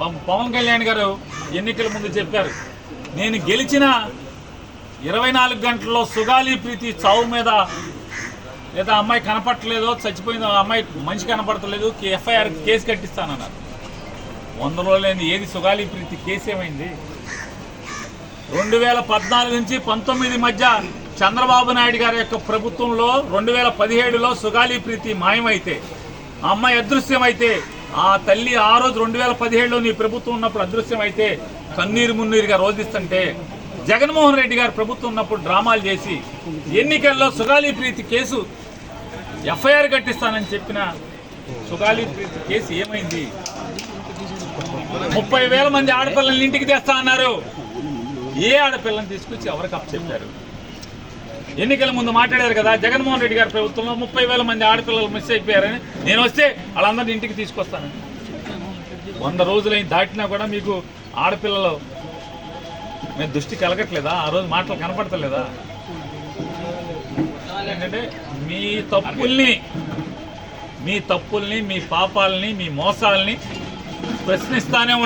పవన్ కళ్యాణ్ గారు ఎన్నికల ముందు చెప్పారు, నేను గెలిచిన 24 గంటల్లో సుగాలి ప్రీతి చావు మీద లేదా అమ్మాయి కనపడలేదో చచ్చిపోయిందో అమ్మాయి మనిషి కనపడతలేదు ఎఫ్ఐఆర్ కేసు కట్టిస్తానన్నారు. 100 రోజులైంది, ఏది సుగాలి ప్రీతి కేసు ఏమైంది? 2014 నుంచి 19 మధ్య చంద్రబాబు నాయుడు గారి యొక్క ప్రభుత్వంలో 2017లో సుగాలి ప్రీతి మాయమైతే ఆ అమ్మాయి అదృశ్యమైతే ఆ తల్లి ఆ రోజు 2017లో నీ ప్రభుత్వం ఉన్నప్పుడు అదృశ్యమైతే కన్నీరు మున్నీరుగా రోధిస్తుంటే జగన్మోహన్ రెడ్డి గారు ప్రభుత్వం ఉన్నప్పుడు డ్రామాలు చేసి ఎన్నికల్లో సుగాలి ప్రీతి కేసు ఎఫ్ఐఆర్ కట్టిస్తానని చెప్పిన సుగాలి ప్రీతి కేసు ఏమైంది? 30,000 మంది ఆడపిల్లల్ని ఇంటికి తెస్తా అన్నారు. ఏ ఆడపిల్లని తీసుకొచ్చి ఎవరికి అప్పచెప్పారు? ఎన్నికల ముందు మాట్లాడారు కదా, జగన్మోహన్ రెడ్డి గారి ప్రభుత్వంలో 30,000 మంది ఆడపిల్లలు మిస్ అయిపోయారని, నేను వస్తే వాళ్ళందరినీ ఇంటికి తీసుకొస్తానని. 100 రోజులైన దాటినా కూడా మీకు ఆడపిల్లలు మేము దృష్టి కలగట్లేదా? ఆ రోజు మాటలు కనపడతలేదా? ఏంటంటే మీ తప్పుల్ని మీ పాపాలని మీ మోసాలని ప్రశ్నిస్తూనే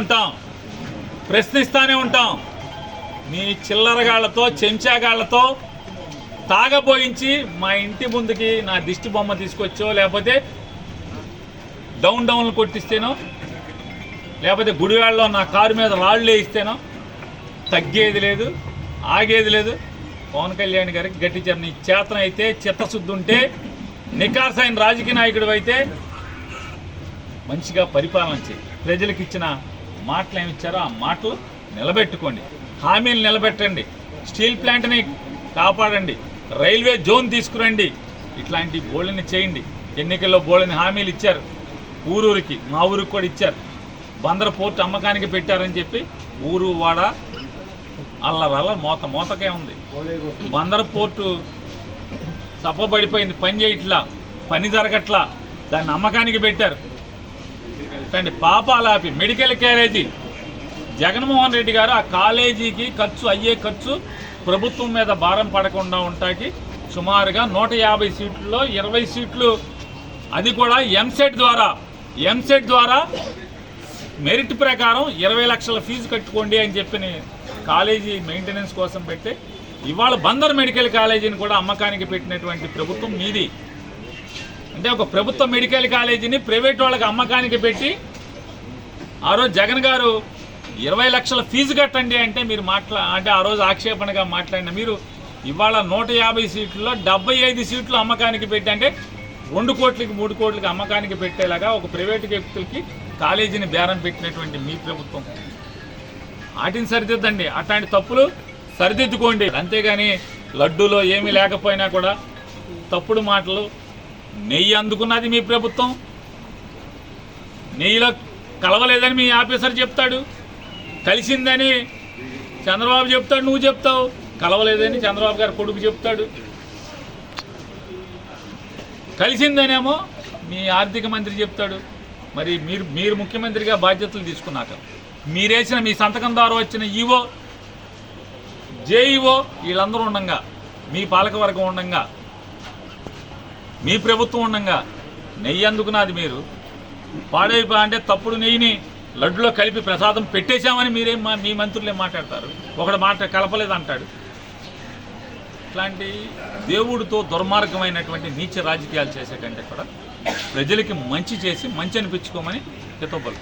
ఉంటాం. మీ చిల్లరగాళ్లతో చెంచాగాళ్లతో తాగబోయించి మా ఇంటి ముందుకి నా దిష్టి బొమ్మ తీసుకొచ్చో లేకపోతే డౌన్లు కొట్టిస్తేనో లేకపోతే గుడివాడలో నా కారు మీద రాళ్ళు వేయిస్తేనో తగ్గేది లేదు, ఆగేది లేదు. పవన్ కళ్యాణ్ గారికి గట్టి నీ చేతన అయితే, చిత్తశుద్ధి ఉంటే, నికార్సైన రాజకీయ నాయకుడు అయితే మంచిగా పరిపాలన చేయి. ప్రజలకు ఇచ్చిన మాటలు ఏమిచ్చారో ఆ మాటలు నిలబెట్టుకోండి, హామీలు నిలబెట్టండి, స్టీల్ ప్లాంట్ని కాపాడండి, రైల్వే జోన్ తీసుకురండి, ఇట్లాంటి బోళ్ళని చేయండి. ఎన్నికల్లో బోళ్ళని హామీలు ఇచ్చారు, ఊరూరికి మా ఊరికి కూడా ఇచ్చారు. బందర్ పోర్టు అమ్మకానికి పెట్టారని చెప్పి ఊరు వాడ అల్లరల్ల మోతకే ఉంది. బందర్ పోర్టు తప్పబడిపోయింది, పని చేయట్లా, పని జరగట్లా, దాన్ని అమ్మకానికి పెట్టారు. కానీ పాపాలాపి మెడికల్ కాలేజీ జగన్మోహన్ రెడ్డి గారు ఆ కాలేజీకి అయ్యే ఖర్చు ప్రభుత్వం మీద భారం పడకుండా ఉంటాకి సుమారుగా 150 సీట్లలో 20 సీట్లు, అది కూడా ఎంసెట్ ద్వారా మెరిట్ ప్రకారం 20 లక్షల ఫీజు కట్టుకోండి అని చెప్పిన కాలేజీ మెయింటెనెన్స్ కోసం పెడితే ఇవాళ బందర్ మెడికల్ కాలేజీని కూడా అమ్మకానికి పెట్టినటువంటి ప్రభుత్వం మీది. అంటే ఒక ప్రభుత్వ మెడికల్ కాలేజీని ప్రైవేట్ వాళ్ళకి అమ్మకానికి పెట్టి ఆ రోజు జగన్ గారు 20 లక్షల ఫీజు కట్టండి అంటే మీరు అంటే ఆ రోజు ఆక్షేపణగా మాట్లాడిన మీరు ఇవాళ 150 సీట్లలో 75 సీట్లు అమ్మకానికి పెట్టి, అంటే 2 కోట్లకి 3 కోట్లకి అమ్మకానికి పెట్టేలాగా ఒక ప్రైవేటు వ్యక్తులకి కాలేజీని బేరం పెట్టినటువంటి మీ ప్రభుత్వం. వాటిని సరిదిద్దండి, అట్లాంటి తప్పులు సరిదిద్దుకోండి. అంతేగాని లడ్డూలో ఏమీ లేకపోయినా కూడా తప్పుడు మాటలు. నెయ్యి అందుకున్నది మీ ప్రభుత్వం, నెయ్యిలో కలవలేదని మీ ఆఫీసర్ చెప్తాడు, కలిసిందని చంద్రబాబు చెప్తాడు, నువ్వు చెప్తావు, కలవలేదని చంద్రబాబు గారు కొడుకు చెప్తాడు, కలిసిందనేమో మీ ఆర్థిక మంత్రి చెప్తాడు. మరి మీరు ముఖ్యమంత్రిగా బాధ్యతలు తీసుకున్నాక మీరేసిన మీ సంతకం ద్వారా వచ్చిన ఈవో జేఈఓ వీళ్ళందరూ ఉండంగా, మీ పాలకవర్గం ఉండంగా, మీ ప్రభుత్వం ఉండంగా నెయ్యి అందుకున్నది మీరు అంటే తప్పుడు నెయ్యిని లడ్డులో కలిపి ప్రసాదం పెట్టేశామని మీ మంత్రులు ఏం మాట్లాడతారు? ఒకడు మాట కలపలేదంటాడు. ఇట్లాంటి దేవుడితో దుర్మార్గమైనటువంటి నీచ రాజకీయాలు చేసే కంటే కూడా ప్రజలకి మంచి చేసి మంచి అనిపించుకోమని హితోపలు.